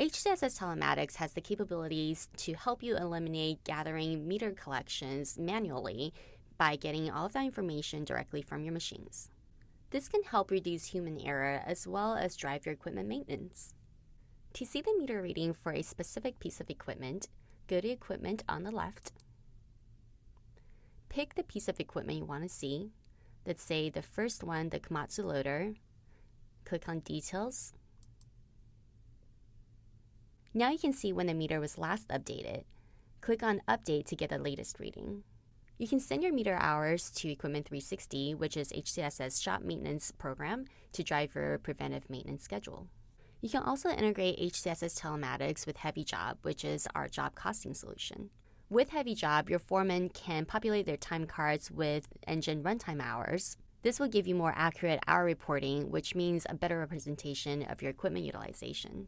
HCSS Telematics has the capabilities to help you eliminate gathering meter collections manually by getting all of that information directly from your machines. This can help reduce human error as well as drive your equipment maintenance. To see the meter reading for a specific piece of equipment, go to Equipment on the left. Pick the piece of equipment you want to see. Let's say the first one, the Komatsu loader. Click on Details. Now you can see when the meter was last updated. Click on Update to get the latest reading. You can send your meter hours to Equipment 360, which is HCSS shop maintenance program, to drive your preventive maintenance schedule. You can also integrate HCSS Telematics with Heavy Job, which is our job costing solution. With Heavy Job, your foreman can populate their time cards with engine runtime hours. This will give you more accurate hour reporting, which means a better representation of your equipment utilization.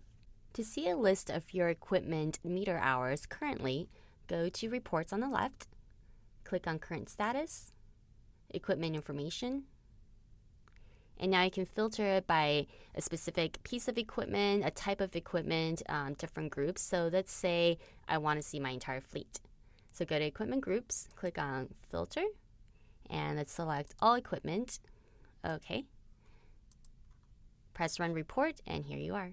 To see a list of your equipment meter hours currently, go to Reports on the left, click on Current Status, Equipment Information, and now you can filter it by a specific piece of equipment, a type of equipment, different groups. So let's say I want to see my entire fleet. So go to Equipment Groups, click on Filter, and let's select All Equipment. Okay. Press Run Report, and here you are.